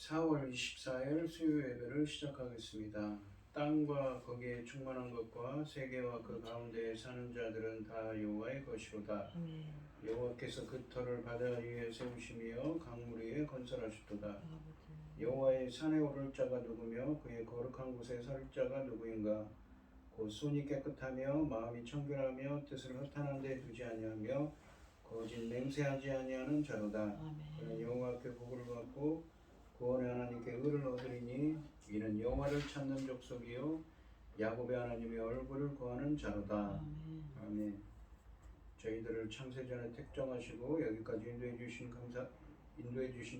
4월 24일 수요 예배를 시작하겠습니다. 땅과 거기에 충만한 것과 세계와 그 가운데에 사는 자들은 다 여호와의 것이로다. 여호와께서 그 터를 바다 위에 세우시며 강물 위에 건설하셨도다. 여호와의 산에 오를 자가 누구며 그의 거룩한 곳에 설 자가 누구인가? 곧 손이 깨끗하며 마음이 청결하며 뜻을 허탄한 데 두지 아니하며 거짓 맹세하지 아니하는 자로다. 그는 여호와께 복을 받고 구원의 하나님께 의를 얻으리니 이는 여호와를 찾는 족속이요 야곱의 하나님의 얼굴을 구하는 자로다. 아멘. 저희들을 창세전에 택정하시고 여기까지 인도해 주신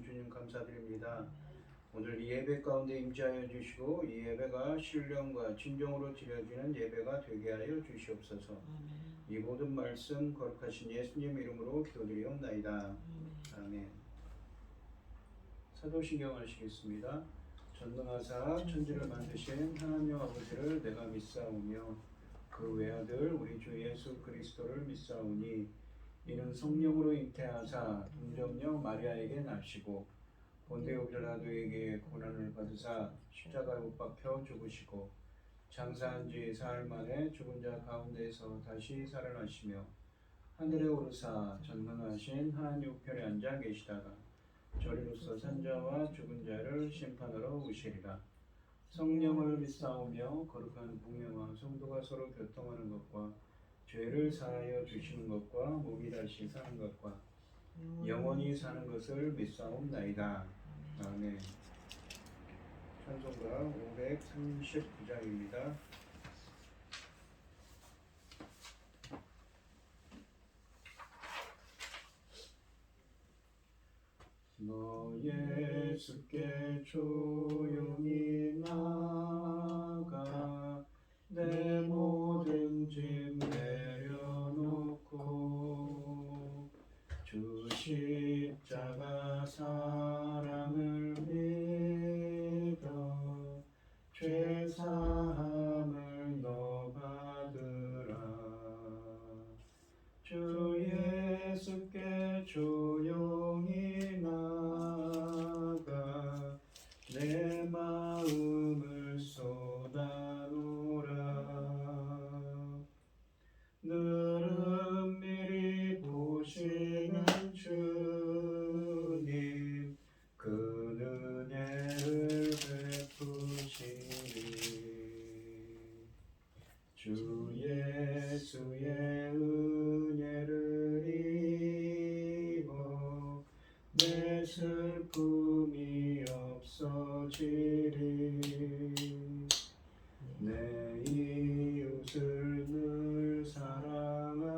주님 감사드립니다. 오늘 이 예배 가운데 임재하여 주시고 이 예배가 신령과 진정으로 드려지는 예배가 되게 하여 주시옵소서. 이 모든 말씀 거룩하신 예수님 이름으로 기도드리옵나이다. 아멘. 사도신경 하시겠습니다. 전능하사 천지를 만드신 하나님 아버지를 내가 믿사오며 그 외아들 우리 주 예수 그리스도를 믿사오니 이는 성령으로 잉태하사 동정녀 마리아에게 나시고 본디오 빌라도에게 고난을 받으사 십자가에 못 박혀 죽으시고 장사한 지 사흘 만에 죽은 자 가운데서 다시 살아나시며 하늘에 오르사 전능하신 하나님 우편에 앉아 계시다가 저리로서 산자와 죽은 자를 심판하러 오시리라. 성령을 믿사오며 거룩한 공회와 성도가 서로 교통하는 것과 죄를 사하여 주시는 것과 몸이 다시 사는 것과 영원히 사는 것을 믿사옵나이다. 아멘. 찬송가 539장입니다. 너 예수께 조용히 나가 내 모든 짐 내려놓고 주 십자가 사랑을 믿어 죄 사함을 너 받으라. 주 예수께 조용히 나가 내 마음을 쏟아놓으라. 늘 은밀히 보시는 주님 그 은혜를 베푸시니 주 예수의 은혜를 입어 내 슬픔이 없어지리. 내 이웃을 늘 사랑하여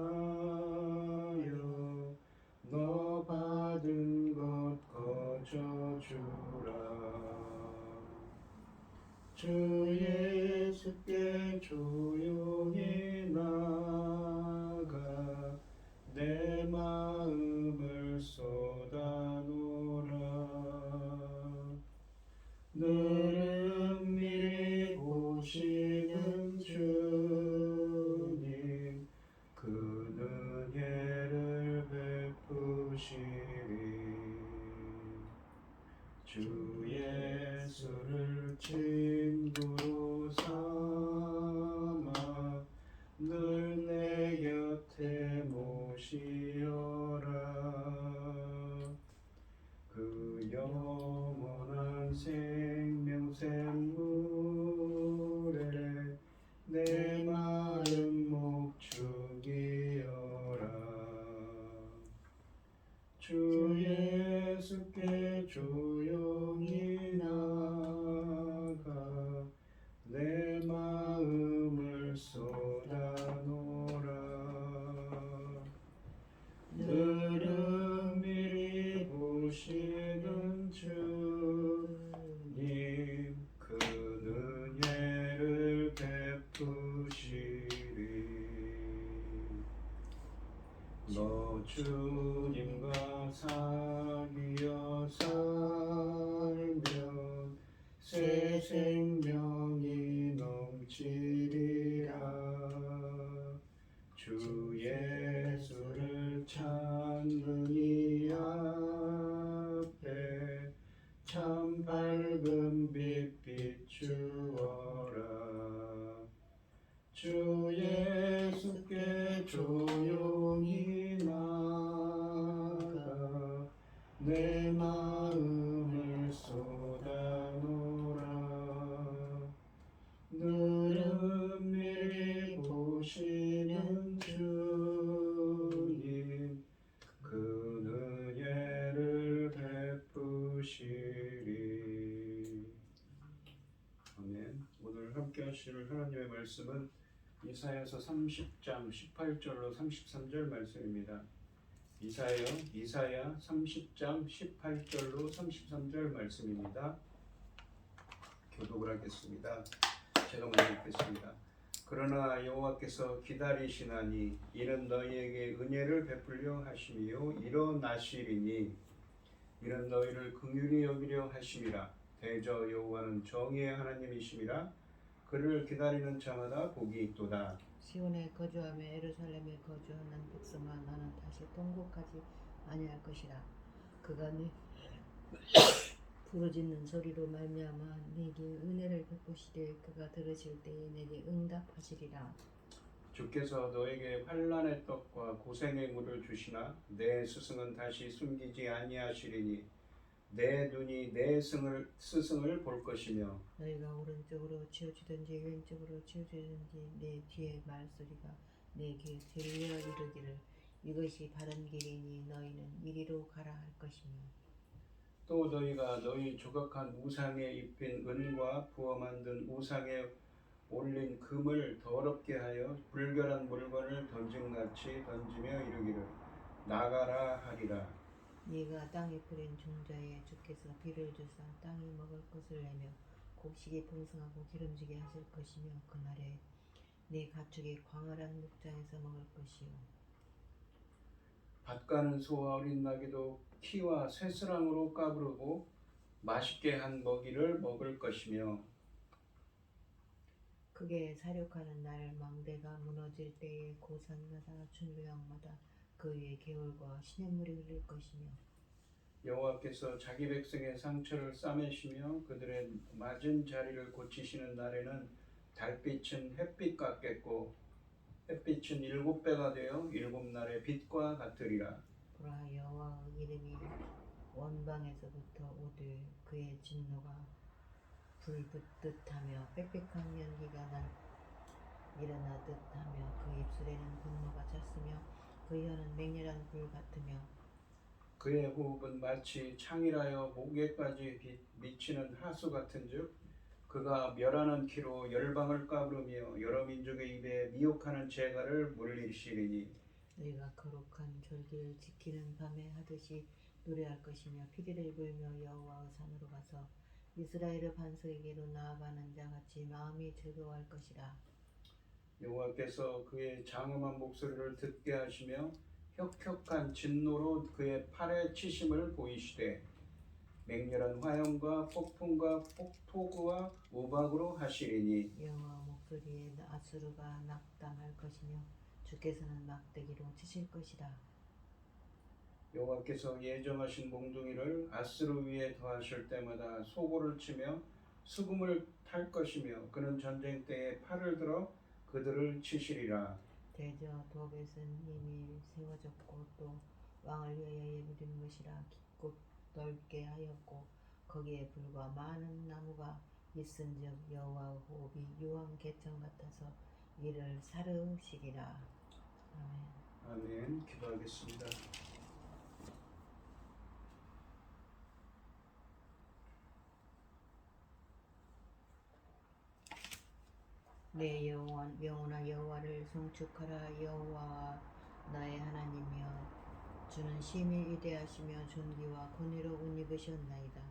너 받은 것 거저주라. 주 예수께 조용히 나가 내 마음을 쏟아놓으라. 늘 은밀히 보시는 주님 그 은혜를 베푸시리. 주 예수를 친구로 삼아 늘 내 곁에 모시어라. 그 영원한 생명샘물에 내 마음 목축이어라. 주 예수께 조용히 나가 내 마음을 쏟아놓으라. 늘 은밀히 보시는 주님 그 은혜를 베푸시리. 너 주님과 사귀어 살면 새 생명이 넘치리라. 주 예수를 찾는 이 앞에 참 조용히 나가 내 마음을 쏟아놓으라. 너를 미리 보시는 주님 그 은혜를 베푸시리. 아멘. 오늘 함께 하실 하나님의 말씀은 이사야서 30장 18절로 33절 말씀입니다. 이사야 30장 18절로 33절 말씀입니다. 교독을 하겠습니다. 제가 먼저 읽겠습니다. 그러나 여호와께서 기다리시나니 이는 너희에게 은혜를 베풀려 하심이요 일어나시리니 이는 너희를 긍휼히 여기려 하심이라. 대저 여호와는 정의의 하나님이심이라. 그를 기다리는 자마다 복이 있도다. 시온에 거주하며 예루살렘에 거주하는 백성아 나는 다시 통곡하지 아니할 것이라. 그가 네 부르짖는 소리로 말미암아 네게 은혜를 베푸시되 그가 들으실 때에 내게 응답하시리라. 주께서 너에게 환난의 떡과 고생의 물을 주시나 내 스승은 다시 숨기지 아니하시리니 내 눈이 내 스승을 볼 것이며 너희가 오른쪽으로 치우치든지 왼쪽으로 치우치든지 내 뒤에 말소리가 내 귀에 들려 이르기를 이것이 바른 길이니 너희는 이리로 가라 할 것이며 또 너희가 너희 조각한 우상에 입힌 은과 부어 만든 우상에 올린 금을 더럽게 하여 불결한 물건을 던짐같이 던지며 이르기를 나가라 하리라. 네가 땅에 뿌린 종자에 주께서 비를 주사 땅이 먹을 것을 내며 곡식이 풍성하고 기름지게 하실 것이며 그날에 네 가축이 광활한 목장에서 먹을 것이요 밭 가는 소와 어린 나귀도 키와 새스랑으로 까부르고 맛있게 한 먹이를 먹을 것이며 크게 사륙하는 날 망대가 무너질 때에 고산마다 준루역마다 그 위에 개울과 시냇물이 흐를 것이며 여호와께서 자기 백성의 상처를 싸매시며 그들의 맞은 자리를 고치시는 날에는 달빛은 햇빛 같겠고 햇빛은 7배가 되어 7날의 빛과 같으리라. 보라 여호와의 이름이 원방에서부터 오되 그의 진노가 불붙듯하며 빽빽한 연기가 일어나듯하며 그 입술에는 분노가 찼으며 그 혀는 맹렬한 불 같으며 그의 호흡은 마치 창이라여 목에까지 미치는 하수 같은즉 그가 멸하는 키로 열방을 까부르며 여러 민족의 입에 미혹하는 재갈을 물리시리니 너희가 거룩한 절기를 지키는 밤에 하듯이 노래할 것이며 피리를 불며 여호와의 산으로 가서 이스라엘의 반석에게로 나아가는 자같이 마음이 즐거워할 것이라. 여호와께서 그의 장엄한 목소리를 듣게 하시며 혁혁한 진노로 그의 팔에 치심을 보이시되 맹렬한 화염과 폭풍과 폭포구와 우박으로 하시리니 여호와 목소리에 아수르가 낙담할 것이며 주께서는 막대기로 치실 것이라. 여호와께서 예정하신 몽둥이를 아스루 위에 더하실 때마다 소고를 치며 수금을 탈 것이며 그는 전쟁 때에 팔을 들어 그들을 치시리라. 대저 도벳은 이미 세워졌고 또 왕을 위하여 예비된 것이라. 깊고 넓게 하였고 거기에 불과 많은 나무가 있은즉 여호와의 호흡이 유황 개천 같아서 이를 사르시리라. 아멘. 아멘. 기도하겠습니다. 내 영혼아 여호와를 송축하라. 여호와 나의 하나님이여 주는 심히 위대하시며 존귀와 권위로 옷 입으셨나이다.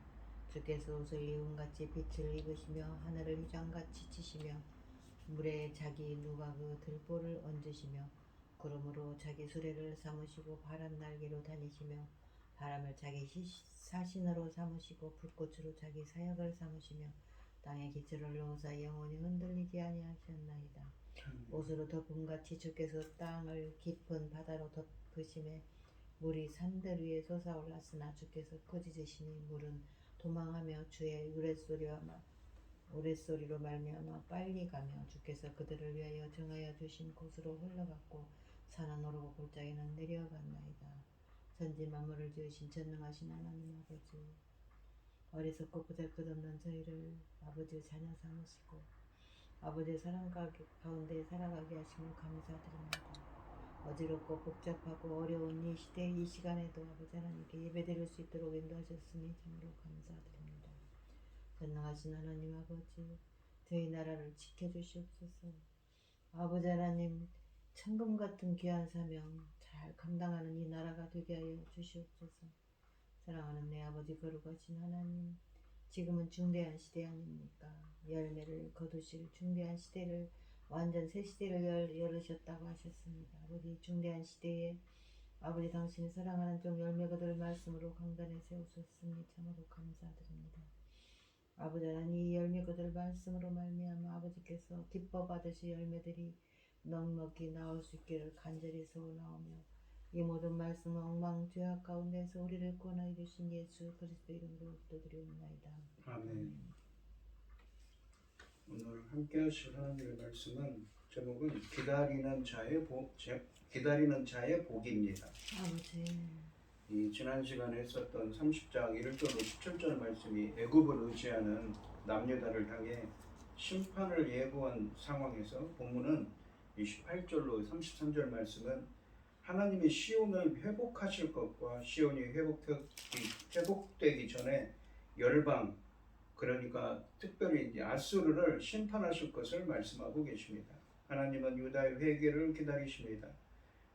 주께서 옷을 이운같이 빛을 입으시며 하늘을 휘장같이 치시며 물에 자기 누각의 들보를 얹으시며 구름으로 자기 수레를 삼으시고 파란 날개로 다니시며 바람을 자기 사신으로 삼으시고 불꽃으로 자기 사역을 삼으시며 땅에 기초를 놓으사 영원히 흔들리지 아니하셨나이다. 옷으로 덮음같이 주께서 땅을 깊은 바다로 덮으심에 물이 산들 위에 솟아올랐으나 주께서 꾸짖으시니 물은 도망하며 주의 우레소리로 말미암아 빨리 가며 주께서 그들을 위하여 정하여 주신 곳으로 흘러갔고 산은 오르고 골짜기는 내려갔나이다. 천지 만물을 지으신 전능하신 하나님 아버지, 어리석고 보잘것없는 저희를 아버지의 자녀 삼으시고 아버지의 사랑 가운데 살아가게 하심을 감사드립니다. 어지럽고 복잡하고 어려운 이 시대 이 시간에도 아버지 하나님께 예배드릴 수 있도록 인도하셨으니 참으로 감사드립니다. 전능하신 하나님 아버지, 저희 나라를 지켜주시옵소서. 아버지 하나님, 천금 같은 귀한 사명 잘 감당하는 이 나라가 되게 하여 주시옵소서. 사랑하는 내 아버지 거룩하신 하나님, 지금은 중대한 시대 아닙니까? 열매를 거두실 중대한 시대를, 완전 새 시대를 열으셨다고 하셨습니다. 아버지, 중대한 시대에 아버지 당신이 사랑하는 종 열매 거둘 말씀으로 강단에 세우셨으니 참으로 감사드립니다. 아버지 하나님, 이 열매 거둘 말씀으로 말미암아 아버지께서 기뻐 받으실 열매들이 넉넉히 나올 수 있기를 간절히 소원하오며, 이 모든 말씀은 엉망 죄악 가운데서 우리를 구원하여 주신 예수 그리스도 이름으로 기도드리옵나이다. 아멘. 오늘 함께 하실 하나님의 말씀은 제목은 기다리는 자의 복입니다. 아버지, 이 지난 시간에 했었던 30장 1절로 17절 말씀이 애굽을 의지하는 남유다를 향해 심판을 예고한 상황에서 본문은 28절로 33절 말씀은 하나님이 시온을 회복하실 것과 시온이 회복되기 전에 열방, 그러니까 특별히 아수르를 심판하실 것을 말씀하고 계십니다. 하나님은 유다의 회개를 기다리십니다.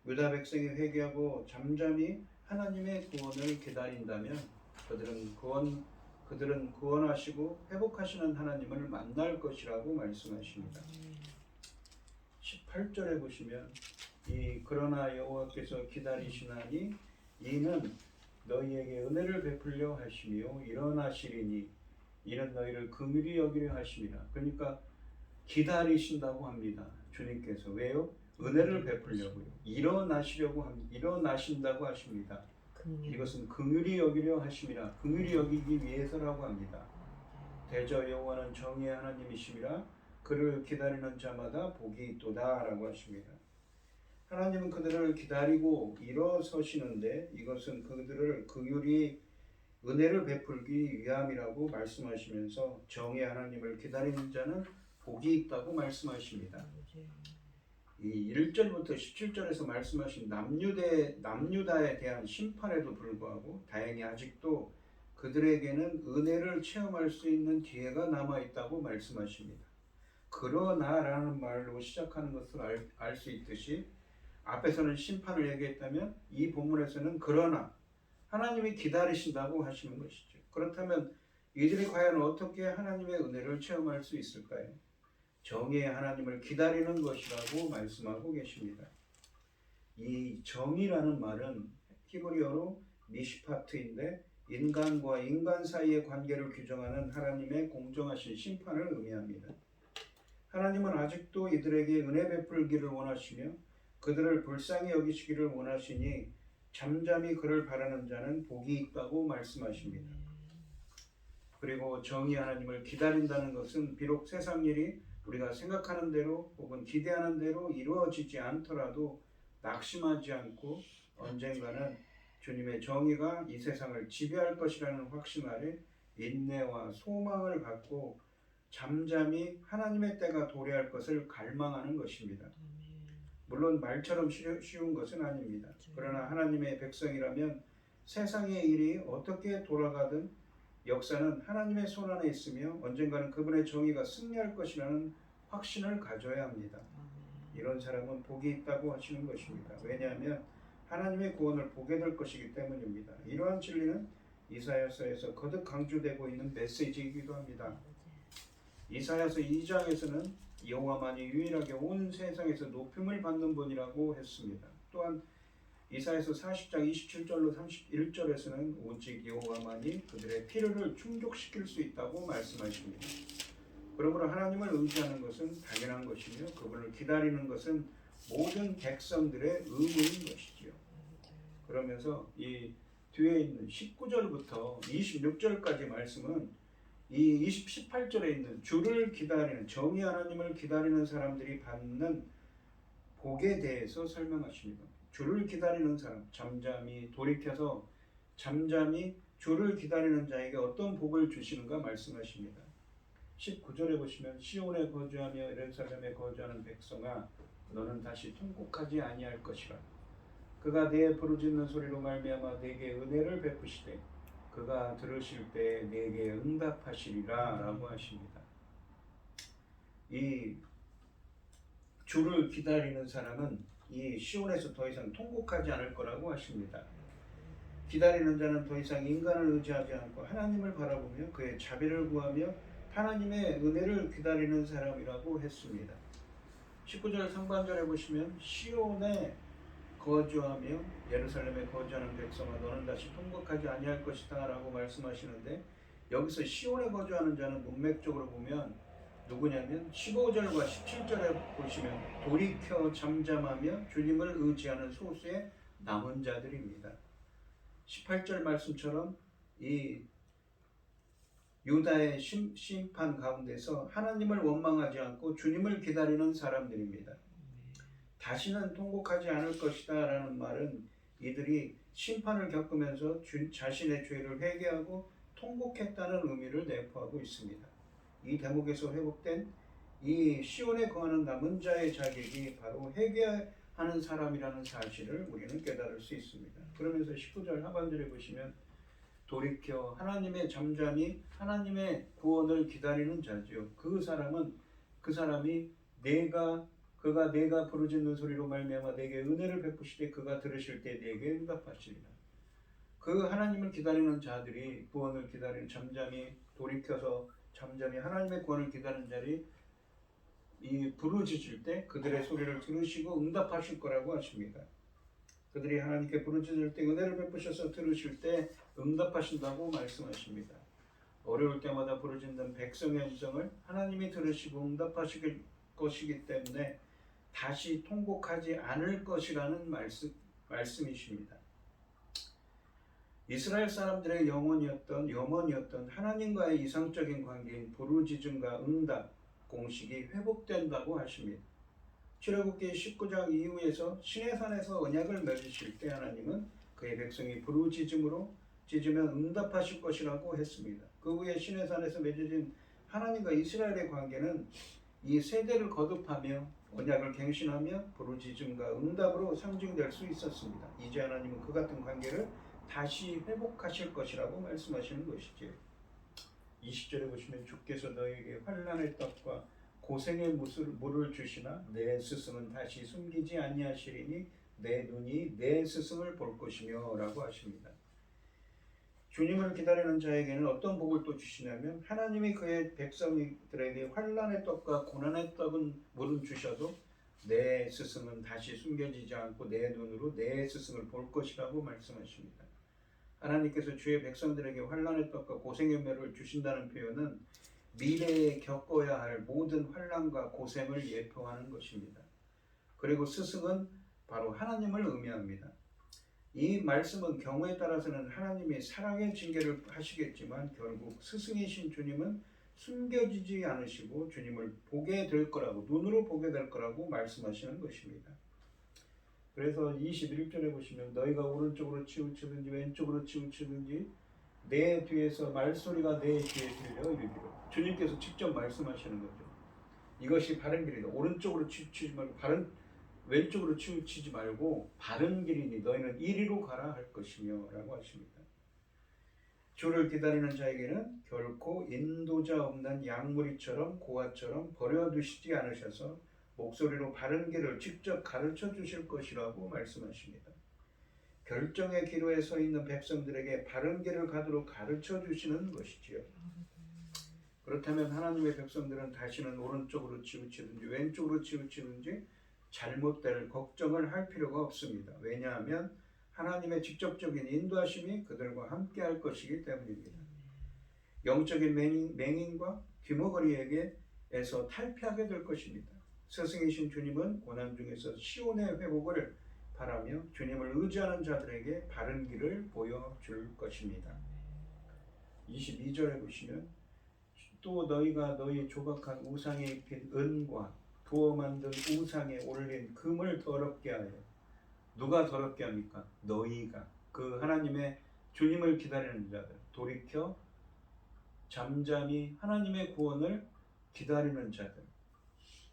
유다 백성이 회개하고 잠잠히 하나님의 구원을 기다린다면 그들은 구원하시고 회복하시는 하나님을 만날 것이라고 말씀하십니다. 18절에 보시면 그러나 여호와께서 기다리시나니 이는 너희에게 은혜를 베풀려 하시며 일어나시리니 이는 너희를 긍휼히 여기려 하심이라. 그러니까 기다리신다고 합니다. 주님께서. 왜요? 은혜를 베풀려고요. 일어나신다고 하십니다. 이것은 긍휼히 여기려 하심이라. 긍휼히 여기기 위해서라고 합니다. 대저 여호와는 정의의 하나님이심이라. 그를 기다리는 자마다 복이 있도다 라고 하십니다. 하나님은 그들을 기다리고 일어서시는데 이것은 그들을 긍휼히 은혜를 베풀기 위함이라고 말씀하시면서 정의의 하나님을 기다리는 자는 복이 있다고 말씀하십니다. 이 1절부터 17절에서 말씀하신 남유다에 대한 심판에도 불구하고 다행히 아직도 그들에게는 은혜를 체험할 수 있는 기회가 남아있다고 말씀하십니다. 그러나라는 말로 시작하는 것을 알 수 있듯이 앞에서는 심판을 얘기했다면 이 본문에서는 그러나 하나님이 기다리신다고 하시는 것이죠. 그렇다면 이들이 과연 어떻게 하나님의 은혜를 체험할 수 있을까요? 정의의 하나님을 기다리는 것이라고 말씀하고 계십니다. 이 정의라는 말은 히브리어로 미시파트인데 인간과 인간 사이의 관계를 규정하는 하나님의 공정하신 심판을 의미합니다. 하나님은 아직도 이들에게 은혜 베풀기를 원하시며 그들을 불쌍히 여기시기를 원하시니 잠잠히 그를 바라는 자는 복이 있다고 말씀하십니다. 그리고 정의 하나님을 기다린다는 것은 비록 세상 일이 우리가 생각하는 대로 혹은 기대하는 대로 이루어지지 않더라도 낙심하지 않고 언젠가는 주님의 정의가 이 세상을 지배할 것이라는 확신 아래 인내와 소망을 갖고 잠잠히 하나님의 때가 도래할 것을 갈망하는 것입니다. 물론 말처럼 쉬운 것은 아닙니다. 그러나 하나님의 백성이라면 세상의 일이 어떻게 돌아가든 역사는 하나님의 손 안에 있으며 언젠가는 그분의 정의가 승리할 것이라는 확신을 가져야 합니다. 이런 사람은 복이 있다고 하시는 것입니다. 왜냐하면 하나님의 구원을 보게 될 것이기 때문입니다. 이러한 진리는 이사야서에서 거듭 강조되고 있는 메시지이기도 합니다. 이사야서 2장에서는 여호와만이 유일하게 온 세상에서 높임을 받는 분이라고 했습니다. 또한 이사야서 40장 27절로 31절에서는 오직 여호와만이 그들의 필요를 충족시킬 수 있다고 말씀하십니다. 그러므로 하나님을 의지하는 것은 당연한 것이며 그분을 기다리는 것은 모든 백성들의 의무인 것이지요. 그러면서 이 뒤에 있는 19절부터 26절까지 말씀은 이 18절에 있는 주를 기다리는 정의 하나님을 기다리는 사람들이 받는 복에 대해서 설명하십니다. 주를 기다리는 사람, 잠잠히 돌이켜서 잠잠히 주를 기다리는 자에게 어떤 복을 주시는가 말씀하십니다. 19절에 보시면 시온에 거주하며 예루살렘에 거주하는 백성아 너는 다시 통곡하지 아니할 것이라. 그가 내 부르짖는 소리로 말미암아 내게 은혜를 베푸시되 그가 들으실 때 내게 응답하시리라 라고 하십니다. 이 주를 기다리는 사람은 이 시온에서 더 이상 통곡하지 않을 거라고 하십니다. 기다리는 자는 더 이상 인간을 의지하지 않고 하나님을 바라보며 그의 자비를 구하며 하나님의 은혜를 기다리는 사람이라고 했습니다. 19절 상반절에 보시면 시온에 거주하며 예루살렘에 거주하는 백성아 너는 다시 통곡하지 아니할 것이다 라고 말씀하시는데, 여기서 시온에 거주하는 자는 문맥적으로 보면 누구냐면 15절과 17절에 보시면 돌이켜 잠잠하며 주님을 의지하는 소수의 남은 자들입니다. 18절 말씀처럼 이 유다의 심판 가운데서 하나님을 원망하지 않고 주님을 기다리는 사람들입니다. 다시는 통곡하지 않을 것이다 라는 말은 이들이 심판을 겪으면서 자신의 죄를 회개하고 통곡했다는 의미를 내포하고 있습니다. 이 대목에서 회복된 이 시온에 거하는 남은 자의 자격이 바로 회개하는 사람이라는 사실을 우리는 깨달을 수 있습니다. 그러면서 19절 하반절에 보시면 돌이켜 하나님의 잠잠히 하나님의 구원을 기다리는 자지요. 그 사람이 그가 내가 부르짖는 소리로 말미암아 내게 은혜를 베푸시되 그가 들으실 때 내게 응답하시리라. 그 하나님을 기다리는 자들이 구원을 기다리는 잠잠히 돌이켜서 잠잠히 하나님의 구원을 기다리는 자들이 이 부르짖을 때 그들의 소리를 들으시고 응답하실 거라고 하십니다. 그들이 하나님께 부르짖을 때 은혜를 베푸셔서 들으실 때 응답하신다고 말씀하십니다. 어려울 때마다 부르짖는 백성의 음성을 하나님이 들으시고 응답하실 것이기 때문에 다시 통곡하지 않을 것이라는 말씀이십니다. 이스라엘 사람들의 염원이었던 하나님과의 이상적인 관계인 부르짖음과 응답 공식이 회복된다고 하십니다. 출애굽기 19장 이후에서 시내산에서 언약을 맺으실 때 하나님은 그의 백성이 부르짖음으로 짖으면 응답하실 것이라고 했습니다. 그 후에 시내산에서 맺어진 하나님과 이스라엘의 관계는 이 세대를 거듭하며 언약을 갱신하며 부르짖음과 응답으로 상징될 수 있었습니다. 이제 하나님은 그 같은 관계를 다시 회복하실 것이라고 말씀하시는 것이죠. 20절에 보시면 주께서 너에게 환난의 떡과 고생의 물을 주시나 내 스승은 다시 숨기지 아니하시리니 내 눈이 내 스승을 볼 것이며 라고 하십니다. 주님을 기다리는 자에게는 어떤 복을 또 주시냐면 하나님이 그의 백성들에게 환난의 떡과 고난의 물은 주셔도 내 스승은 다시 숨겨지지 않고 내 눈으로 내 스승을 볼 것이라고 말씀하십니다. 하나님께서 주의 백성들에게 환난의 떡과 고생의 물을 주신다는 표현은 미래에 겪어야 할 모든 환난과 고생을 예표하는 것입니다. 그리고 스승은 바로 하나님을 의미합니다. 이 말씀은 경우에 따라서는 하나님이 사랑의 징계를 하시겠지만 결국 스승이신 주님은 숨겨지지 않으시고 주님을 보게 될 거라고, 눈으로 보게 될 거라고 말씀하시는 것입니다. 그래서 21절에 보시면 너희가 오른쪽으로 치우치든지 왼쪽으로 치우치든지 내 뒤에서 말소리가 내 귀에 들려 이르기로. 주님께서 직접 말씀하시는 거죠. 이것이 바른 길이다. 오른쪽으로 치우치지 말고 왼쪽으로 치우치지 말고 바른 길이니 너희는 이리로 가라 할 것이며 라고 하십니다. 주를 기다리는 자에게는 결코 인도자 없는 양무리처럼 고아처럼 버려두시지 않으셔서 목소리로 바른 길을 직접 가르쳐 주실 것이라고 말씀하십니다. 결정의 기로에 서 있는 백성들에게 바른 길을 가도록 가르쳐 주시는 것이지요. 그렇다면 하나님의 백성들은 다시는 오른쪽으로 치우치든지 왼쪽으로 치우치든지 잘못될 걱정을 할 필요가 없습니다. 왜냐하면 하나님의 직접적인 인도하심이 그들과 함께 할 것이기 때문입니다. 영적인 맹인과 귀머거리에게서 탈피하게 될 것입니다. 스승이신 주님은 고난 중에서 시온의 회복을 바라며 주님을 의지하는 자들에게 바른 길을 보여줄 것입니다. 22절에 보시면 또 너희가 너희 조각한 우상에 입힌 은과 부어 만든 우상에 올린 금을 더럽게 하여. 누가 더럽게 합니까? 너희가. 그 하나님의 주님을 기다리는 자들, 돌이켜 잠잠히 하나님의 구원을 기다리는 자들,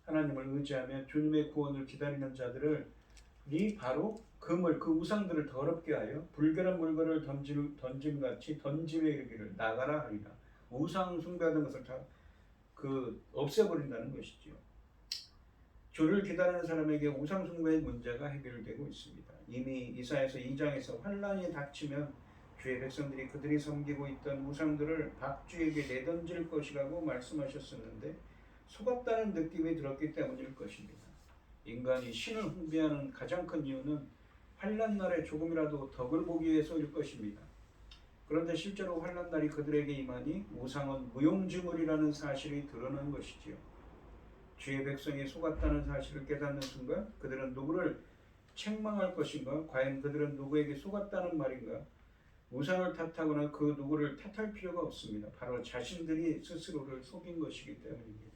하나님을 의지하며 주님의 구원을 기다리는 자들이 바로 금을, 그 우상들을 더럽게 하여 불결한 물건을 던짐같이 던짐에 이르기를 나가라 하리라. 우상 숭배하는 것을 다 없애버린다는 것이지요. 주를 기다리는 사람에게 우상 숭배의 문제가 해결되고 있습니다. 이미 이사야서 2장에서 환란이 닥치면 주의 백성들이 그들이 섬기고 있던 우상들을 박쥐에게 내던질 것이라고 말씀하셨었는데 속았다는 느낌이 들었기 때문일 것입니다. 인간이 신을 숭배하는 가장 큰 이유는 환란 날에 조금이라도 덕을 보기 위해서일 것입니다. 그런데 실제로 환란 날이 그들에게 임하니 우상은 무용지물이라는 사실이 드러난 것이지요. 주의 백성이 속았다는 사실을 깨닫는 순간 그들은 누구를 책망할 것인가? 과연 그들은 누구에게 속았다는 말인가? 우상을 탓하거나 그 누구를 탓할 필요가 없습니다. 바로 자신들이 스스로를 속인 것이기 때문입니다.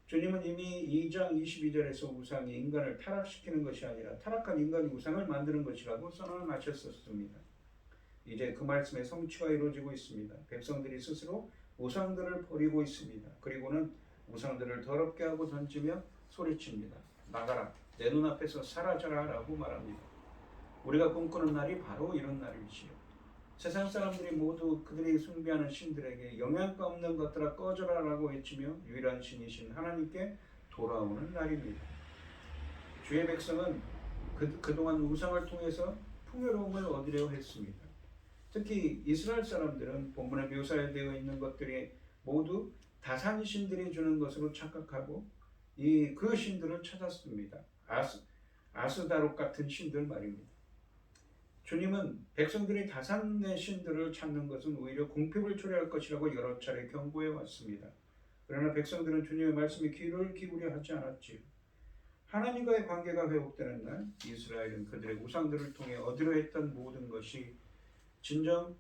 주님은 이미 2장 22절에서 우상이 인간을 타락시키는 것이 아니라 타락한 인간이 우상을 만드는 것이라고 선언하셨었습니다. 이제 그 말씀의 성취가 이루어지고 있습니다. 백성들이 스스로 우상들을 버리고 있습니다. 그리고는 우상들을 더럽게 하고 던지며 소리칩니다. 나가라, 내 눈앞에서 사라져라 라고 말합니다. 우리가 꿈꾸는 날이 바로 이런 날이지요. 세상 사람들이 모두 그들이 숭배하는 신들에게 영양가 없는 것들아 꺼져라 라고 외치며 유일한 신이신 하나님께 돌아오는 날입니다. 주의 백성은 그동안 우상을 통해서 풍요로움을 얻으려 했습니다. 특히 이스라엘 사람들은 본문에 묘사되어 있는 것들이 모두 다산 신들이 주는 것으로 착각하고 그 신들을 찾았습니다. 아스다롯 같은 신들 말입니다. 주님은 백성들이 다산의 신들을 찾는 것은 오히려 궁핍을 초래할 것이라고 여러 차례 경고해 왔습니다. 그러나 백성들은 주님의 말씀에 귀를 기울여 하지 않았지요. 하나님과의 관계가 회복되는 날 이스라엘은 그들의 우상들을 통해 얻으려 했던 모든 것이 진정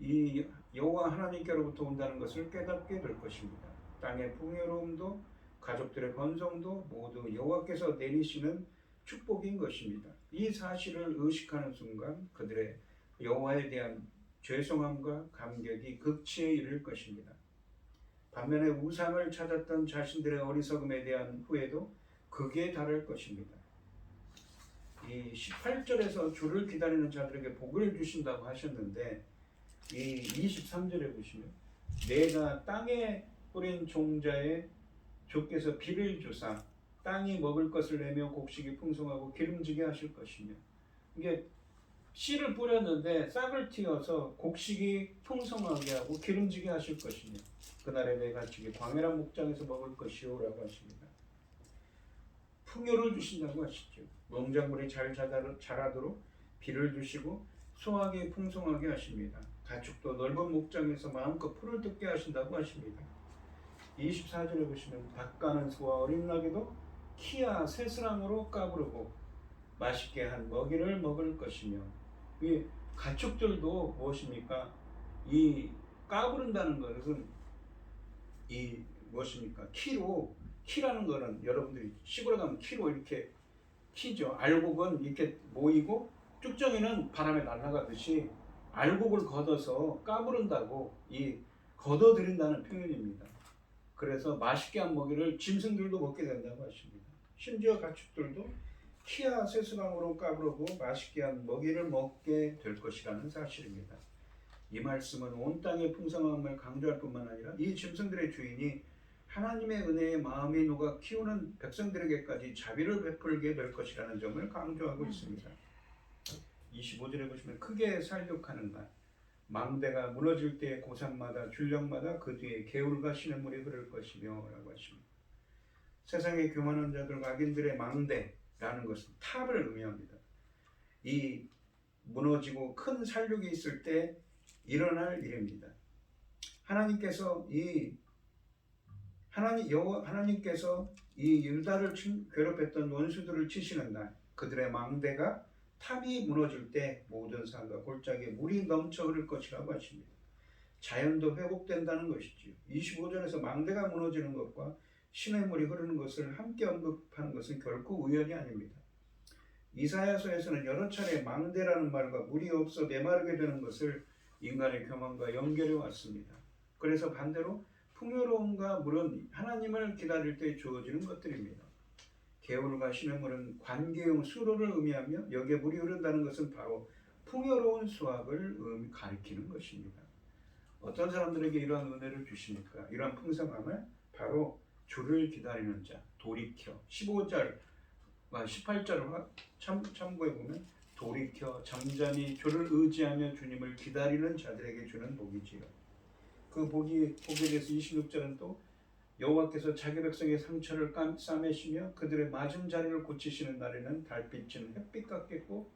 이 여호와 하나님께로부터 온다는 것을 깨닫게 될 것입니다. 땅의 풍요로움도 가족들의 번성도 모두 여호와께서 내리시는 축복인 것입니다. 이 사실을 의식하는 순간 그들의 여호와에 대한 죄송함과 감격이 극치에 이를 것입니다. 반면에 우상을 찾았던 자신들의 어리석음에 대한 후회도 극에 달할 것입니다. 이 18절에서 주를 기다리는 자들에게 복을 주신다고 하셨는데 이 23절에 보시면 내가 땅에 뿌린 종자에 주께서 비를 주사 땅이 먹을 것을 내며 곡식이 풍성하고 기름지게 하실 것이며 이게 씨를 뿌렸는데 싹을 틔어서 곡식이 풍성하게 하고 기름지게 하실 것이며 그날에 내 가축이 광활한 목장에서 먹을 것이요 라고 하십니다. 풍요를 주신다고 하시죠. 농작물이 잘 자라도록 비를 주시고 수확이 풍성하게 하십니다. 가축도 넓은 목장에서 마음껏 풀을 뜯게 하신다고 하십니다. 24절에 보시면 닭가는 소와 어린 나귀도 키야 새스랑으로 까부르고 맛있게 한 먹이를 먹을 것이며 이 가축들도 무엇입니까? 이 까부른다는 것은 이 무엇입니까? 키라는 거는 여러분들이 시골에 가면 키로 이렇게 키죠. 알곡은 이렇게 모이고 쭉정이는 바람에 날아가듯이 알곡을 걷어서 까부른다고 걷어들인다는 표현입니다. 그래서 맛있게 한 먹이를 짐승들도 먹게 된다고 하십니다. 심지어 가축들도 키야 새수강으로 까부르고 맛있게 한 먹이를 먹게 될 것이라는 사실입니다. 이 말씀은 온 땅의 풍성함을 강조할 뿐만 아니라 이 짐승들의 주인이 하나님의 은혜에 마음이 녹아 키우는 백성들에게까지 자비를 베풀게 될 것이라는 점을 강조하고 있습니다. 25절에 보시면 크게 살육하는 날 망대가 무너질 때의 고산마다 줄령마다 그 뒤에 개울과 시냇물이 흐를 것이며 라고 하십니다. 세상의 교만한 자들과 악인들의 망대라는 것은 탑을 의미합니다. 이 무너지고 큰 살육이 있을 때 일어날 일입니다. 하나님께서 이 유다를 괴롭혔던 원수들을 치시는 날 그들의 망대가 탑이 무너질 때 모든 산과 골짜기에 물이 넘쳐 흐를 것이라고 하십니다. 자연도 회복된다는 것이지요. 25절에서 망대가 무너지는 것과 시냇물이 흐르는 것을 함께 언급하는 것은 결코 우연이 아닙니다. 이사야서에서는 여러 차례 망대라는 말과 물이 없어 메마르게 되는 것을 인간의 교만과 연결해 왔습니다. 그래서 반대로 풍요로움과 물은 하나님을 기다릴 때 주어지는 것들입니다. 개울과 시냇물은 관계용 수로를 의미하며 여기에 물이 흐른다는 것은 바로 풍요로운 수확을 가리키는 것입니다. 어떤 사람들에게 이러한 은혜를 주십니까? 이러한 풍성함을 바로 주를 기다리는 자, 돌이켜 15절, 18절을 참고해 보면 돌이켜 잠잠히 주를 의지하며 주님을 기다리는 자들에게 주는 복이지요. 그 복에 대해서 26절은 또 여호와께서 자기 백성의 상처를 싸매시며 그들의 맞은 자리를 고치시는 날에는 달빛은 햇빛 같겠고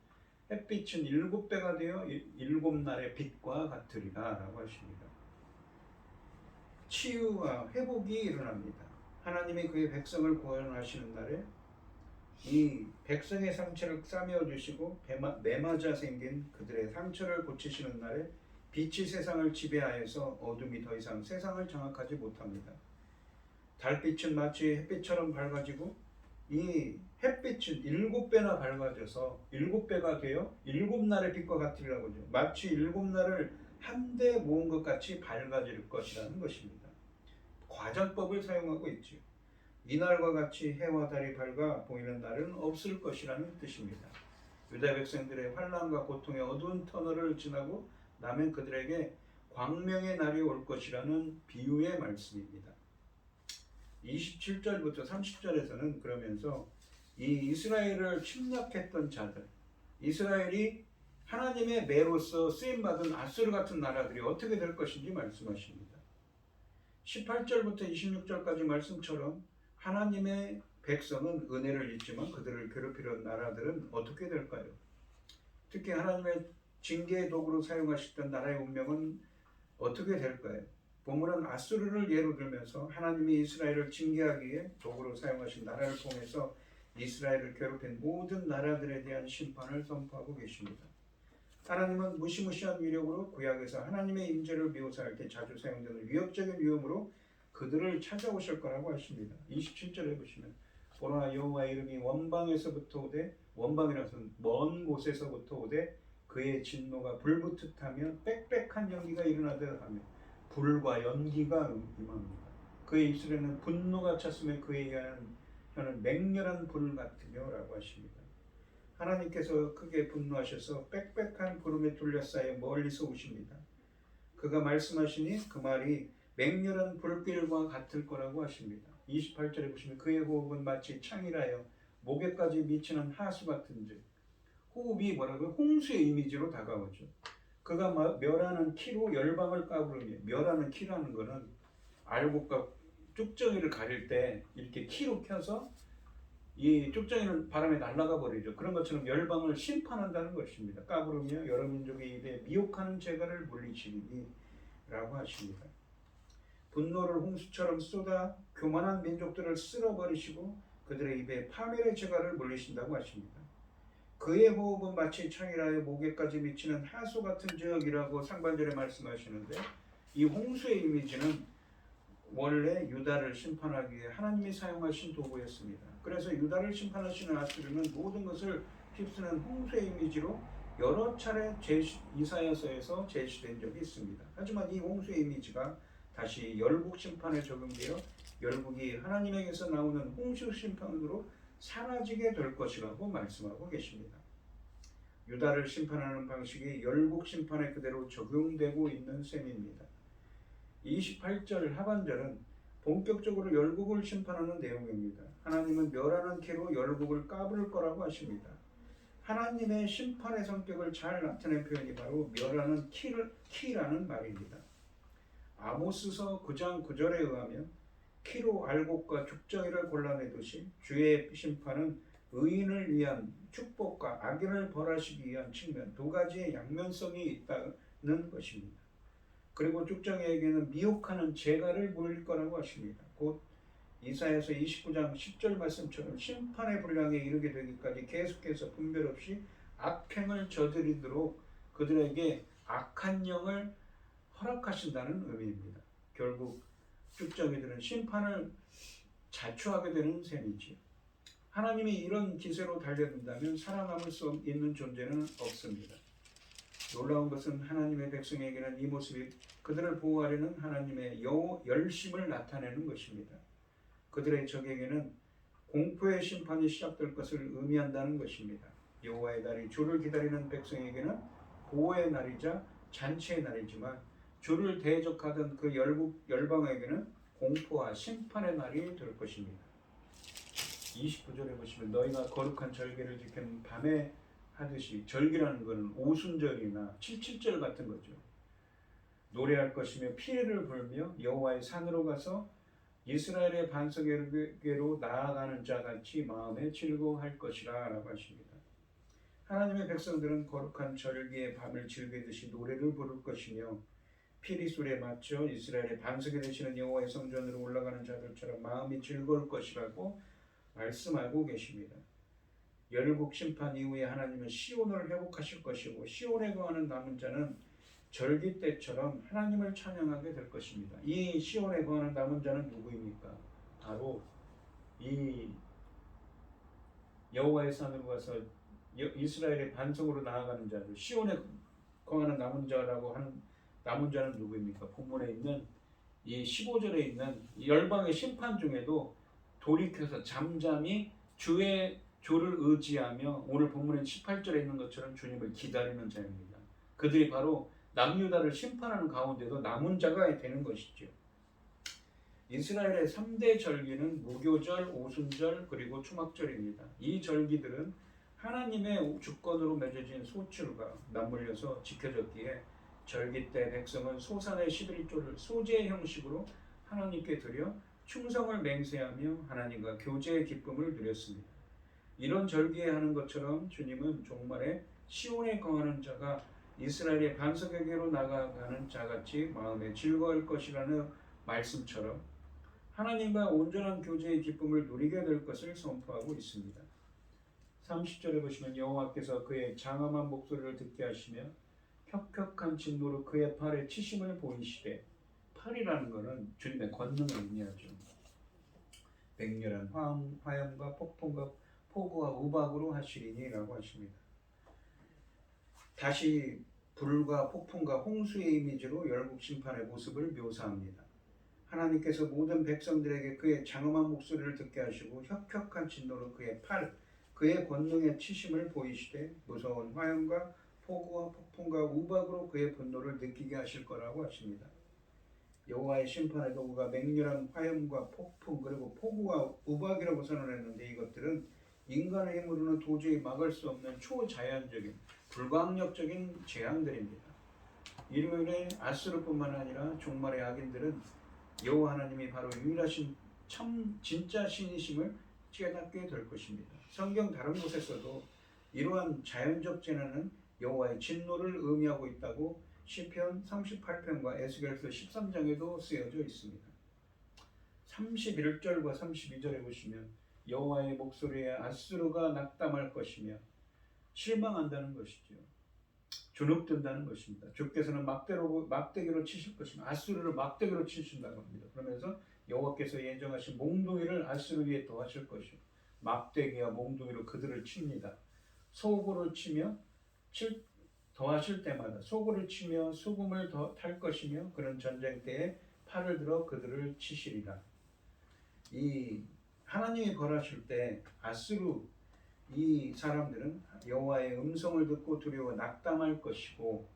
햇빛은 7배가 되어 7날의 빛과 같으리라 라고 하십니다. 치유와 회복이 일어납니다. 하나님이 그의 백성을 구원하시는 날에 이 백성의 상처를 싸매어 주시고 매맞아 생긴 그들의 상처를 고치시는 날에 빛이 세상을 지배하여서 어둠이 더 이상 세상을 장악하지 못합니다. 달빛은 마치 햇빛처럼 밝아지고 이 햇빛은 7배나 밝아져서 7배가 되어 7날의 빛과 같으리라고 하죠. 마치 7날을 한데 모은 것 같이 밝아질 것이라는 것입니다. 과장법을 사용하고 있죠. 이날과 같이 해와 달이 밝아 보이는 날은 없을 것이라는 뜻입니다. 유다 백성들의 환난과 고통의 어두운 터널을 지나고 나면 그들에게 광명의 날이 올 것이라는 비유의 말씀입니다. 27절부터 30절에서는 그러면서 이 이스라엘을 침략했던 자들, 이스라엘이 하나님의 매로서 쓰임받은 아수르 같은 나라들이 어떻게 될 것인지 말씀하십니다. 18절부터 26절까지 말씀처럼 하나님의 백성은 은혜를 잊지만 그들을 괴롭히려는 나라들은 어떻게 될까요? 특히 하나님의 징계의 도구로 사용하셨던 나라의 운명은 어떻게 될까요? 본문은 아수르를 예로 들면서 하나님이 이스라엘을 징계하기 위해 도구로 사용하신 나라를 통해서 이스라엘을 괴롭힌 모든 나라들에 대한 심판을 선포하고 계십니다. 하나님은 무시무시한 위력으로 구약에서 하나님의 임재를 묘사할 때 자주 사용되는 위협적인 위험으로 그들을 찾아오실 거라고 하십니다. 27절에 보시면 보라 여호와의 이름이 원방에서부터 오되, 원방이라서는 먼 곳에서부터 오되 그의 진노가 불붙듯하며 빽빽한 연기가 일어나듯 하며 불과 연기가 임합니다. 그의 입술에는 분노가 찼으며 그의 혀는 맹렬한 불 같으며 라고 하십니다. 하나님께서 크게 분노하셔서 빽빽한 구름에 둘러싸여 멀리서 오십니다. 그가 말씀하시니 그 말이 맹렬한 불길과 같을 거라고 하십니다. 28절에 보시면 그의 호흡은 마치 창이라여 목에까지 미치는 하수 같은즉, 호흡이 뭐라고요? 홍수의 이미지로 다가오죠. 그가 멸하는 키로 열방을 까부르며, 멸하는 키라는 거는 알곡과 쭉정이를 가릴 때 이렇게 키로 켜서 이 쭉정이는 바람에 날아가 버리죠. 그런 것처럼 열방을 심판한다는 것입니다. 까부르며 여러 민족의 입에 미혹하는 재갈을 물리치리니 라고 하십니다. 분노를 홍수처럼 쏟아 교만한 민족들을 쓸어버리시고 그들의 입에 파멸의 재갈을 물리신다고 하십니다. 그의 호흡은 마치 창이라여 목에까지 미치는 하수 같은 적이라고 상반절에 말씀하시는데, 이 홍수의 이미지는 원래 유다를 심판하기 위해 하나님이 사용하신 도구였습니다. 그래서 유다를 심판하시는 아수르는 모든 것을 휩쓰는 홍수의 이미지로 여러 차례 이사야서에서 제시된 적이 있습니다. 하지만 이 홍수의 이미지가 다시 열국 심판에 적용되어 열국이 하나님에게서 나오는 홍수 심판으로 사라지게 될 것이라고 말씀하고 계십니다. 유다를 심판하는 방식이 열국 심판에 그대로 적용되고 있는 셈입니다. 28절 하반절은 본격적으로 열국을 심판하는 내용입니다. 하나님은 멸하는 키로 열국을 까부를 거라고 하십니다. 하나님의 심판의 성격을 잘 나타낸 표현이 바로 멸하는 키라는 말입니다. 아모스서 9장 9절에 의하면 키로 알곡과 죽정이를 골라내듯이 주의 심판은 의인을 위한 축복과 악인을 벌하시기 위한 측면, 두 가지의 양면성이 있다는 것입니다. 그리고 죽정이에게는 미혹하는 재갈을 물릴 거라고 하십니다. 곧 이사야서 29장 10절 말씀처럼 심판의 분량에 이르게 되기까지 계속해서 분별 없이 악행을 저지르도록 그들에게 악한 영을 허락하신다는 의미입니다. 결국 죽정이들은 심판을 자초하게 되는 셈이지요. 하나님이 이런 기세로 달려든다면 살아남을 수 있는 존재는 없습니다. 놀라운 것은 하나님의 백성에게는 이 모습이 그들을 보호하려는 하나님의 열심을 나타내는 것입니다. 그들의 적에게는 공포의 심판이 시작될 것을 의미한다는 것입니다. 여호와의 날이 주를 기다리는 백성에게는 보호의 날이자 잔치의 날이지만 주를 대적하던 그 열방에게는 공포와 심판의 날이 될 것입니다. 29절에 보시면 너희가 거룩한 절기를 지키는 밤에 하듯이, 절기라는 것은 오순절이나 77절 같은 거죠. 노래할 것이며 피리를 불며 여호와의 산으로 가서 이스라엘의 반석에게로 나아가는 자 같이 마음에 즐거워할 것이라 라고 하십니다. 하나님의 백성들은 거룩한 절기의 밤을 즐기듯이 노래를 부를 것이며 피리 소리에 맞춰 이스라엘의 반석이 되시는 여호와의 성전으로 올라가는 자들처럼 마음이 즐거울 것이라고 말씀하고 계십니다. 열국 심판 이후에 하나님은 시온을 회복하실 것이고 시온에 거하는 남은 자는 절기 때처럼 하나님을 찬양하게 될 것입니다. 이 시온에 거하는 남은 자는 누구입니까? 바로 이 여호와의 산으로 가서 이스라엘의 반석으로 나아가는 자들, 시온에 거하는 남은 자라고 하는 남은 자는 누구입니까? 본문에 있는 이 15절에 있는 열방의 심판 중에도 돌이켜서 잠잠히 주를 의지하며 오늘 본문의 18절에 있는 것처럼 주님을 기다리는 자입니다. 그들이 바로 남유다를 심판하는 가운데도 남은 자가 되는 것이죠. 이스라엘의 3대 절기는 무교절, 오순절, 그리고 초막절입니다. 이 절기들은 하나님의 주권으로 맺어진 소출과 맞물려서 지켜졌기에 절기 때 백성은 소산의 11조를 소제의 형식으로 하나님께 드려 충성을 맹세하며 하나님과 교제의 기쁨을 누렸습니다. 이런 절기에 하는 것처럼 주님은 종말에 시온에 거하는 자가 이스라엘의 반석에게로 나아가는 자같이 마음에 즐거울 것이라는 말씀처럼 하나님과 온전한 교제의 기쁨을 누리게 될 것을 선포하고 있습니다. 30절에 보시면 여호와께서 그의 장엄한 목소리를 듣게 하시며 혁혁한 진노로 그의 팔에 치심을 보이시되, 팔이라는 것은 주님의 권능을 의미하죠. 맹렬한 화염과 폭풍과 폭우와 우박으로 하시리니 라고 하십니다. 다시 불과 폭풍과 홍수의 이미지로 열국 심판의 모습을 묘사합니다. 하나님께서 모든 백성들에게 그의 장엄한 목소리를 듣게 하시고 혁혁한 진노로 그의 권능의 치심을 보이시되 무서운 화염과 폭우와 폭풍과 우박으로 그의 분노를 느끼게 하실 거라고 하십니다. 여호와의 심판의 도구가 맹렬한 화염과 폭풍 그리고 폭우와 우박이라고 선언했는데 이것들은 인간의 힘으로는 도저히 막을 수 없는 초자연적인 불가항력적인 재앙들입니다. 이로 인해 아수르뿐만 아니라 종말의 악인들은 여호와 하나님이 바로 유일하신 진짜 신이심을 깨닫게 될 것입니다. 성경 다른 곳에서도 이러한 자연적 재난은 여호와의 진노를 의미하고 있다고 시편 38편과 에스겔서 13장에도 쓰여져 있습니다. 31절과 32절에 보시면 여호와의 목소리에 아수르가 낙담할 것이며 실망한다는 것이죠. 주눅든다는 것입니다. 주께서는 막대기로 치실 것이며 아수르를 막대기로 치신다고 합니다. 그러면서 여호와께서 예정하신 몽둥이를 아수르 위에 더하실 것이요 막대기와 몽둥이로 그들을 칩니다. 소고를 치며 더하실 때마다 소고를 치며 수금을 더 탈 것이며 그런 전쟁 때에 팔을 들어 그들을 치시리라. 이 하나님이 벌하실 때 아수르 이 사람들은 여호와의 음성을 듣고 두려워 낙담할 것이고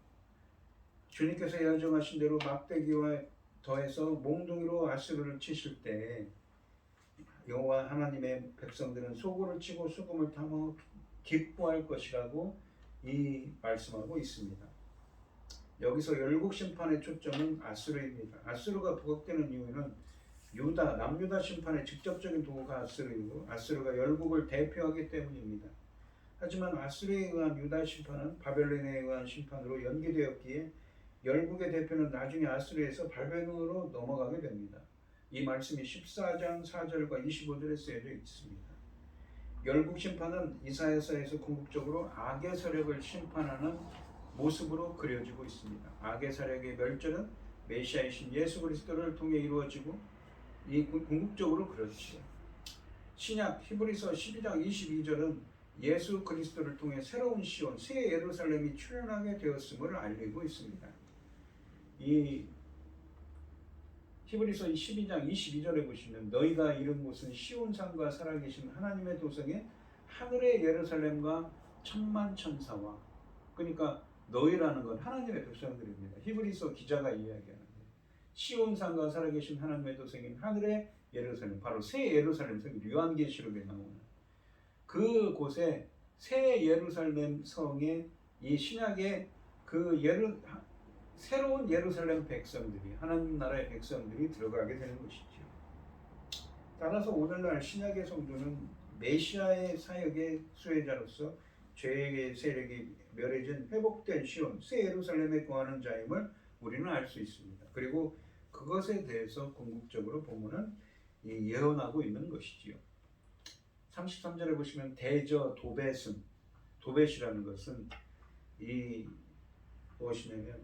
주님께서 예정하신 대로 막대기와 더해서 몽둥이로 아수르를 치실 때 여호와 하나님의 백성들은 소고를 치고 수금을 타며 기뻐할 것이라고 이 말씀하고 있습니다. 여기서 열국 심판의 초점은 아수르입니다. 아수르가 부각되는 이유는 남유다 심판의 직접적인 도구가 아수르이고 아수르가 열국을 대표하기 때문입니다. 하지만 아수르에 의한 유다 심판은 바벨론에 의한 심판으로 연기되었기에 열국의 대표는 나중에 아수르에서 바벨론으로 넘어가게 됩니다. 이 말씀이 14장 4절과 25절에 쓰여져 있습니다. 열국 심판은 이사야서에서 궁극적으로 악의 세력을 심판하는 모습으로 그려지고 있습니다. 악의 세력의 멸절은 메시아이신 예수 그리스도를 통해 이루어지고 이 궁극적으로 그렇지요. 신약 히브리서 12장 22절은 예수 그리스도를 통해 새로운 시온, 새 예루살렘이 출현하게 되었음을 알리고 있습니다. 이 히브리서 12장 22절에 보시면 너희가 이른 곳은 시온산과 살아계신 하나님의 도성인 하늘의 예루살렘과 천만 천사와, 그러니까 너희라는 건 하나님의 백성들입니다. 히브리서 기자가 이야기하는 시온산과 살아계신 하나님의 도성인 하늘의 예루살렘, 바로 새 예루살렘 성이 요한계시록에 나오는 그곳에 새 예루살렘 성에 이 신약의 그 새로운 예루살렘 백성들이, 하나님 나라의 백성들이 들어가게 되는 것이죠. 따라서 오늘날 신약의 성도는 메시아의 사역의 수혜자로서 죄의 세력이 멸해진 회복된 시온, 새 예루살렘에 거하는 자임을 우리는 알 수 있습니다. 그리고 그것에 대해서 궁극적으로 보면은 예언하고 있는 것이지요. 33절에 보시면 대저 도벳은, 도벳이라는 것은 이 무엇이냐면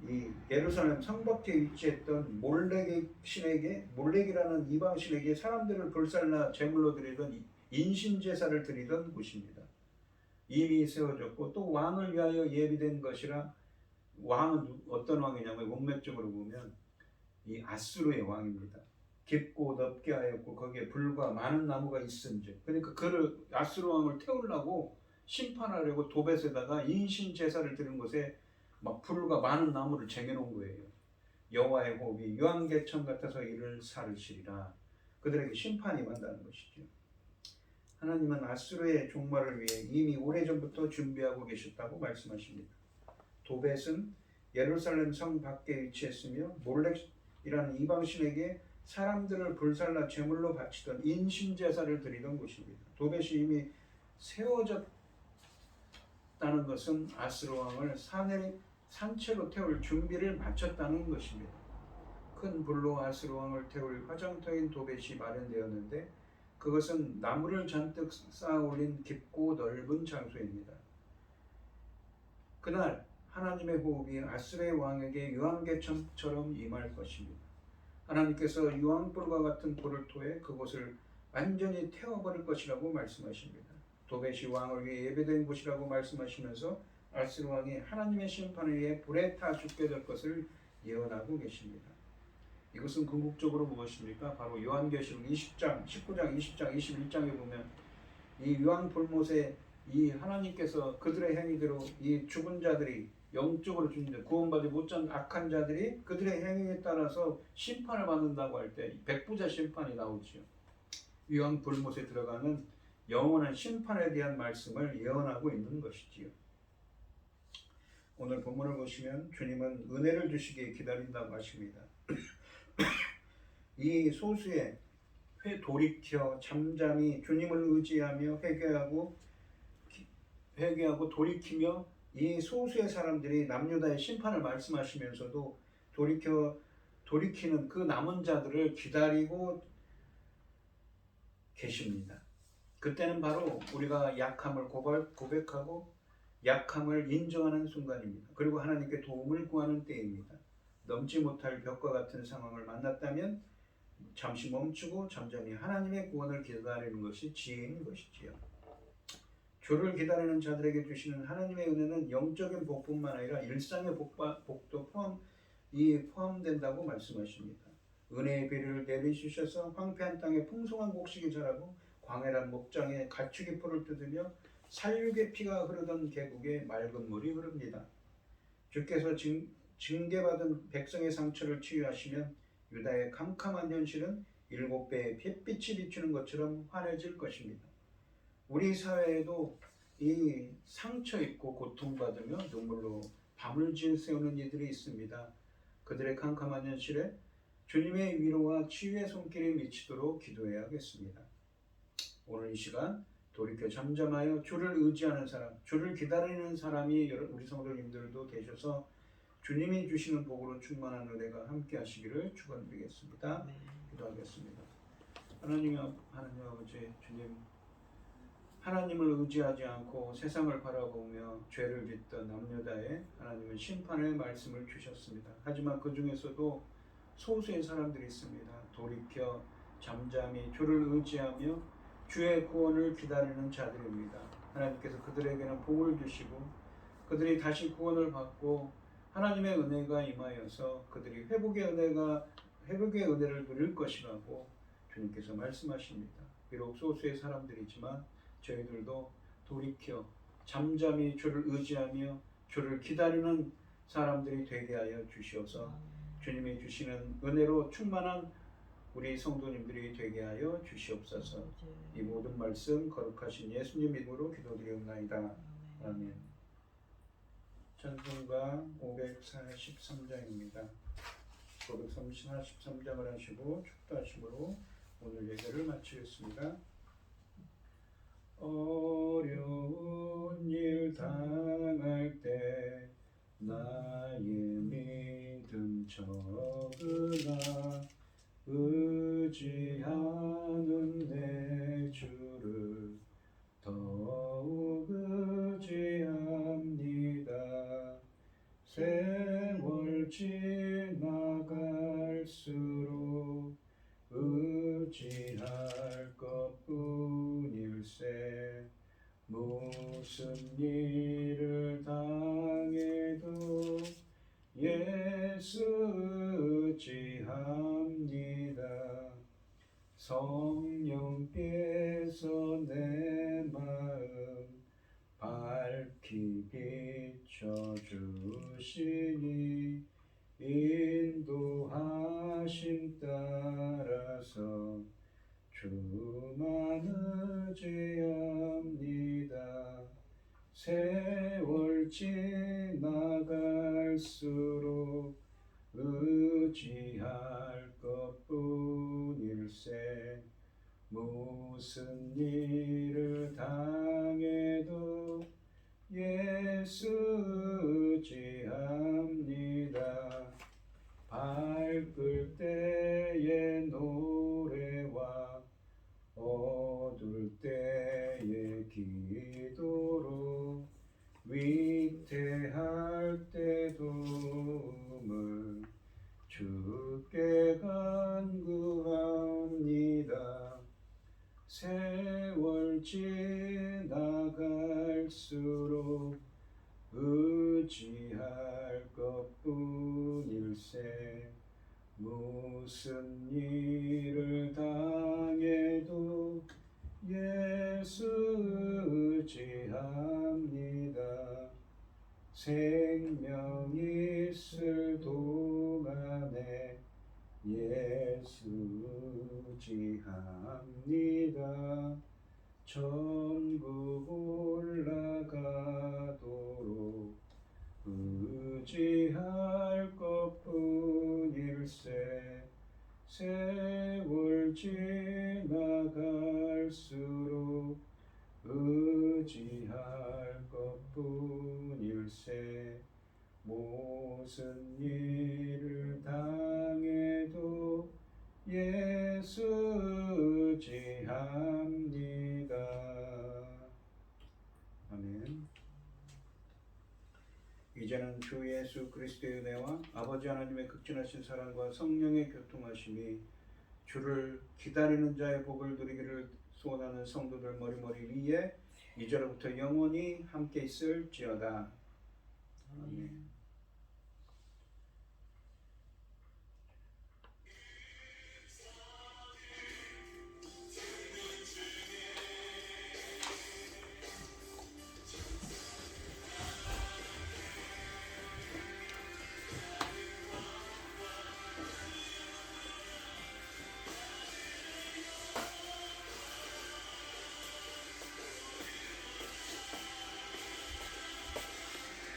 이 예루살렘 성 밖에 위치했던 몰렉의 신에게, 몰렉이라는 이방 신에게 사람들을 불살라 제물로 드리던 인신 제사를 드리던 곳입니다. 이미 세워졌고 또 왕을 위하여 예비된 것이라. 왕은 어떤 왕이냐면 문맥적으로 보면 이 아수르의 왕입니다. 깊고 넓게 하였고 거기에 불과 많은 나무가 있은즉, 그러니까 그를 아수르 왕을 태우려고 심판하려고 도벳에다가 인신 제사를 드린 곳에 막 불과 많은 나무를 쟁여놓은 거예요. 여호와의 호흡이 유황개천 같아서 이를 사르시리라. 그들에게 심판이 임한다는 것이죠. 하나님은 아수르의 종말을 위해 이미 오래전부터 준비하고 계셨다고 말씀하십니다. 도벳은 예루살렘 성 밖에 위치했으며 몰렉이라는 이방신에게 사람들을 불살라 제물로 바치던 인신제사를 드리던 곳입니다. 도벳이 이미 세워졌다는 것은 아수르 왕을 산채로 태울 준비를 마쳤다는 것입니다. 큰 불로 아수르 왕을 태울 화장터인 도벳이 마련되었는데 그것은 나무를 잔뜩 쌓아 올린 깊고 넓은 장소입니다. 그날 하나님의 호흡이 아수르의 왕에게 유황개천처럼 임할 것입니다. 하나님께서 유황불과 같은 불을 토해 그곳을 완전히 태워버릴 것이라고 말씀하십니다. 도벳이 왕을 위해 예배된 곳이라고 말씀하시면서 아수르 왕이 하나님의 심판에 의해 불에 타 죽게 될 것을 예언하고 계십니다. 이것은 궁극적으로 무엇입니까? 바로 요한계시록 20장, 19장, 20장, 21장에 보면 이 유황불못에 이 하나님께서 그들의 행위대로 이 죽은 자들이, 영적으로 죽는 구원받지 못한 악한 자들이 그들의 행위에 따라서 심판을 받는다고 할 때 백부자 심판이 나오지요. 유황불못에 들어가는 영원한 심판에 대한 말씀을 예언하고 있는 것이지요. 오늘 본문을 보시면 주님은 은혜를 주시기에 기다린다고 하십니다. 이 소수의 돌이켜 잠잠히 주님을 의지하며 회개하고 돌이키며 이 소수의 사람들이 남유다의 심판을 말씀하시면서도 돌이키는 그 남은 자들을 기다리고 계십니다. 그때는 바로 우리가 약함을 고백하고 약함을 인정하는 순간입니다. 그리고 하나님께 도움을 구하는 때입니다. 넘지 못할 벽과 같은 상황을 만났다면 잠시 멈추고 잠잠히 하나님의 구원을 기다리는 것이 지혜인 것이지요. 주를 기다리는 자들에게 주시는 하나님의 은혜는 영적인 복뿐만 아니라 일상의 복도 포함된다고 말씀하십니다. 은혜의 비를 내리주셔서 황폐한 땅에 풍성한 곡식이 자라고 광활한 목장에 가축이 풀을 뜯으며 살육의 피가 흐르던 계곡에 맑은 물이 흐릅니다. 주께서 징계받은 백성의 상처를 치유하시면 유다의 캄캄한 현실은 7배의 햇빛이 비추는 것처럼 환해질 것입니다. 우리 사회에도 이 상처 입고 고통받으며 눈물로 밤을 지새우는 이들이 있습니다. 그들의 캄캄한 현실에 주님의 위로와 치유의 손길이 미치도록 기도해야겠습니다. 오늘 이 시간 돌이켜 잠잠하여 주를 의지하는 사람, 주를 기다리는 사람이 우리 성도님들도 계셔서 주님이 주시는 복으로 충만한 은혜가 함께 하시기를 축원드리겠습니다. 기도하겠습니다. 하나님 아버지, 주님, 하나님을 의지하지 않고 세상을 바라보며 죄를 짓던 남유다에 하나님은 심판의 말씀을 주셨습니다. 하지만 그 중에서도 소수의 사람들이 있습니다. 돌이켜 잠잠히 주를 의지하며 주의 구원을 기다리는 자들입니다. 하나님께서 그들에게는 복을 주시고 그들이 다시 구원을 받고 하나님의 은혜가 임하여서 그들이 회복의 은혜를 누릴 것이라고 주님께서 말씀하십니다. 비록 소수의 사람들이지만 저희들도 돌이켜 잠잠히 주를 의지하며 주를 기다리는 사람들이 되게 하여 주시어서 주님이 주시는 은혜로 충만한 우리 성도님들이 되게 하여 주시옵소서. 이 모든 말씀 거룩하신 예수님 이름으로 기도드리옵나이다. 아멘. 찬송가 543장입니다. 543장을 하시고 축도하심으로 오늘 예배를 마치겠습니다. 어려운 일 당할 때 나의 믿음 적으나 의지하는 내 주를 더욱 의지합니다. 세월 지나갈수록 의지할 것뿐일세. 무슨 일을 당해도 예수 의지합니다. 성령께서 내 마음 밝히 비춰주시니 인도하심 따라서 주만 의지합니다. 세월 지나갈수록 의지할 것뿐일세. 무슨 일을 당해도 예수 의지합니다. 밝을 때의 노래와 어두울 때의 기도로 위태할 때 도움을 주께 간구합니다. 세월 지나갈수록 의지할 것뿐일세. 무슨 일을 당해도 예수 의지합니다. 생명 있을 동안에 예수 의지합니다. 천국 올라가도록 의지할 것뿐일세. 세월 지나갈수록 의지할 것뿐일세. 무슨 일을 당해도 예수 의지합니다. 아멘. 이제는 주 예수 그리스도의 은혜와 아버지 하나님의 극진하신 사랑과 성령의 교통하심이 주를 기다리는 자의 복을 누리기를 소원하는 성도들 머리머리 위에 이제로부터 영원히 함께 있을지어다. 아멘.